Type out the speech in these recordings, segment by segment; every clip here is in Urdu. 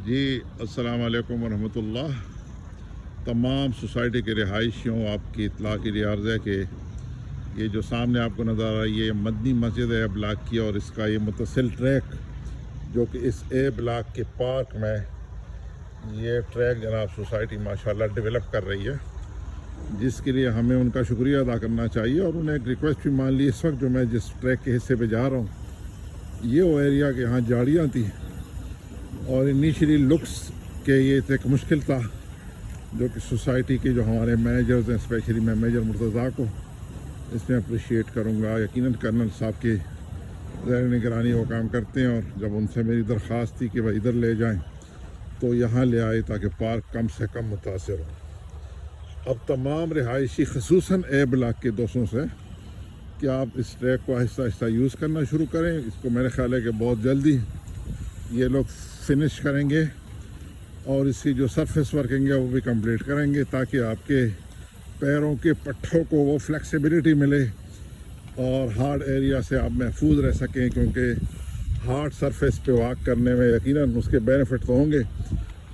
جی السلام علیکم ورحمۃ اللہ۔ تمام سوسائٹی کے رہائشیوں آپ کی اطلاع کے لیے عرض ہے کہ یہ جو سامنے آپ کو نظر آ رہا ہے یہ مدنی مسجد ہے بلاک کی، اور اس کا یہ متصل ٹریک جو کہ اس اے بلاک کے پارک میں یہ ٹریک جناب سوسائٹی ماشاءاللہ ڈیولپ کر رہی ہے، جس کے لیے ہمیں ان کا شکریہ ادا کرنا چاہیے، اور انہیں ایک ریکویسٹ بھی مان لی۔ اس وقت جو میں جس ٹریک کے حصے پہ جا رہا ہوں یہ وہ ایریا کہ یہاں جھاڑیاں تھیں، اور انیشلی لکس کے یہ ایک مشکل تھا جو کہ سوسائٹی کے جو ہمارے مینیجرز ہیں، اسپیشلی میں میجر مرتضیٰ کو اس میں اپریشیٹ کروں گا۔ یقیناً کرنل صاحب کی زیر نگرانی وہ کام کرتے ہیں، اور جب ان سے میری درخواست تھی کہ وہ ادھر لے جائیں تو یہاں لے آئے تاکہ پارک کم سے کم متاثر ہو۔ اب تمام رہائشی خصوصاً اے بلاک کے دوستوں سے کہ آپ اس ٹریک کو آہستہ آہستہ یوز کرنا شروع کریں۔ اس کو میرے خیال ہے کہ بہت جلدی یہ لوگ فنش کریں گے، اور اس کی جو سرفیس ورکنگ ہے وہ بھی کمپلیٹ کریں گے، تاکہ آپ کے پیروں کے پٹھوں کو وہ فلیکسیبلٹی ملے اور ہارڈ ایریا سے آپ محفوظ رہ سکیں، کیونکہ ہارڈ سرفیس پہ واک کرنے میں یقیناً اس کے بینیفٹ تو ہوں گے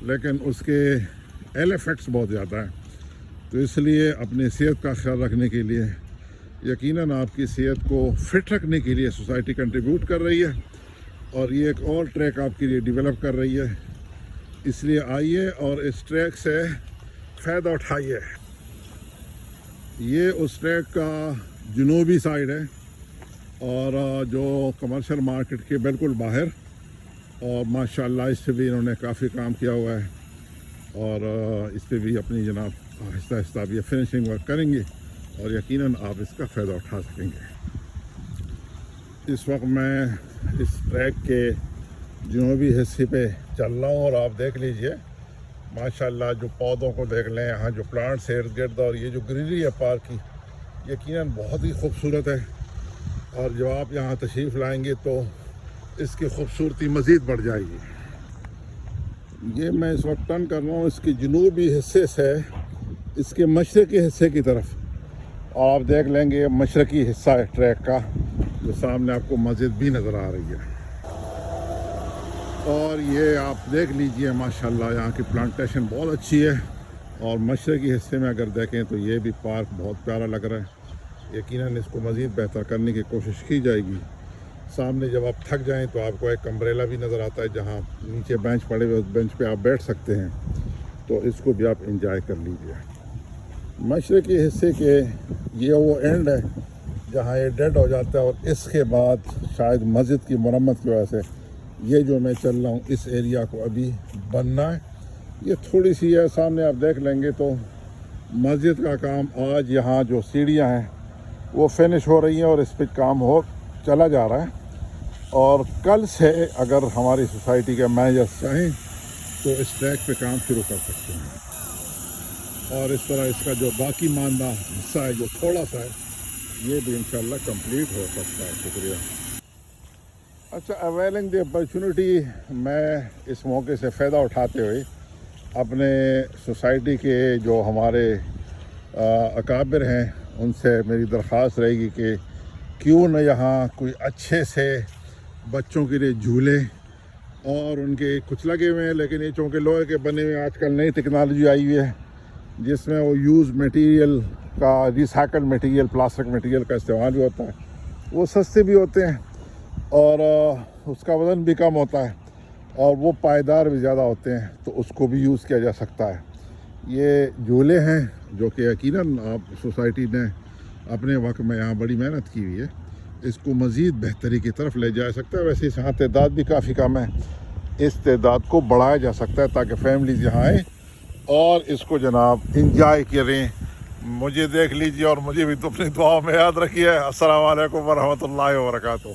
لیکن اس کے ایل ایفیکٹس بہت زیادہ ہیں۔ تو اس لیے اپنی صحت کا خیال رکھنے کے لیے، یقیناً آپ کی صحت کو فٹ رکھنے کے لیے سوسائٹی کنٹریبیوٹ کر رہی ہے، اور یہ ایک اور ٹریک آپ کے لیے ڈیولپ کر رہی ہے۔ اس لیے آئیے اور اس ٹریک سے فائدہ اٹھائیے۔ یہ اس ٹریک کا جنوبی سائڈ ہے، اور جو کمرشل مارکیٹ کے بالکل باہر، اور ماشاءاللہ اس سے بھی انہوں نے کافی کام کیا ہوا ہے، اور اس پہ بھی اپنی جناب آہستہ آہستہ آپ یہ فنشنگ ورک کریں گے، اور یقیناً آپ اس کا فائدہ اٹھا سکیں گے۔ اس وقت میں اس ٹریک کے جنوبی حصے پہ چل رہا ہوں، اور آپ دیکھ لیجئے ماشاءاللہ جو پودوں کو دیکھ لیں، یہاں جو پلانٹس ارد گرد، اور یہ جو گرینری ہے پارک کی یقیناً بہت ہی خوبصورت ہے، اور جب آپ یہاں تشریف لائیں گے تو اس کی خوبصورتی مزید بڑھ جائے گی۔ یہ میں اس وقت ٹرن کر رہا ہوں اس کے جنوبی حصے سے اس کے مشرقی حصے کی طرف، اور آپ دیکھ لیں گے یہ مشرقی حصہ ہے ٹریک کا، جو سامنے آپ کو مسجد بھی نظر آ رہی ہے، اور یہ آپ دیکھ لیجئے ماشاءاللہ یہاں کی پلانٹیشن بہت اچھی ہے، اور مشرقی حصے میں اگر دیکھیں تو یہ بھی پارک بہت پیارا لگ رہا ہے۔ یقیناً اس کو مزید بہتر کرنے کی کوشش کی جائے گی۔ سامنے جب آپ تھک جائیں تو آپ کو ایک امبریلا بھی نظر آتا ہے، جہاں نیچے بینچ پڑے ہوئے، اس بینچ پہ آپ بیٹھ سکتے ہیں، تو اس کو بھی آپ انجوائے کر لیجئے۔ مشرقی حصے کے یہ وہ اینڈ ہے جہاں یہ ڈیڈ ہو جاتا ہے، اور اس کے بعد شاید مسجد کی مرمت کی وجہ سے یہ جو میں چل رہا ہوں اس ایریا کو ابھی بننا ہے۔ یہ تھوڑی سی ہے، سامنے آپ دیکھ لیں گے تو مسجد کا کام آج یہاں جو سیڑھیاں ہیں وہ فنش ہو رہی ہیں، اور اس پہ کام ہو چلا جا رہا ہے، اور کل سے اگر ہماری سوسائٹی کے مینیجر چاہیں تو اس ٹریک پہ کام شروع کر سکتے ہیں، اور اس طرح اس کا جو باقی ماندہ حصہ ہے جو تھوڑا سا ہے یہ بھی انشاءاللہ کمپلیٹ ہو سکتا ہے۔ شکریہ۔ اچھا، اویلنگ دی اپرچونٹی، میں اس موقع سے فائدہ اٹھاتے ہوئے اپنے سوسائٹی کے جو ہمارے اکابر ہیں ان سے میری درخواست رہے گی کہ کیوں نہ یہاں کوئی اچھے سے بچوں کے لیے جھولے، اور ان کے کچھ لگے ہوئے ہیں لیکن یہ چونکہ لوہے کے بنے ہوئے آج کل نئی ٹیکنالوجی آئی ہوئی ہے جس میں وہ یوز میٹیریل کا، ریسائیکل میٹیریل، پلاسٹک میٹیریل کا استعمال بھی ہوتا ہے، وہ سستے بھی ہوتے ہیں، اور اس کا وزن بھی کم ہوتا ہے، اور وہ پائیدار بھی زیادہ ہوتے ہیں، تو اس کو بھی یوز کیا جا سکتا ہے۔ یہ جھولے ہیں جو کہ یقیناً آپ سوسائٹی نے اپنے وقت میں یہاں بڑی محنت کی ہوئی ہے، اس کو مزید بہتری کی طرف لے جا سکتا ہے۔ ویسے یہاں تعداد بھی کافی کم ہے، اس تعداد کو بڑھایا جا سکتا ہے تاکہ فیملیز یہاں آئیں اور اس کو جناب انجوائے کریں۔ مجھے دیکھ لیجیے اور مجھے بھی تو اپنی دعاؤں میں یاد رکھیے۔ السلام علیکم ورحمۃ اللہ وبرکاتہ۔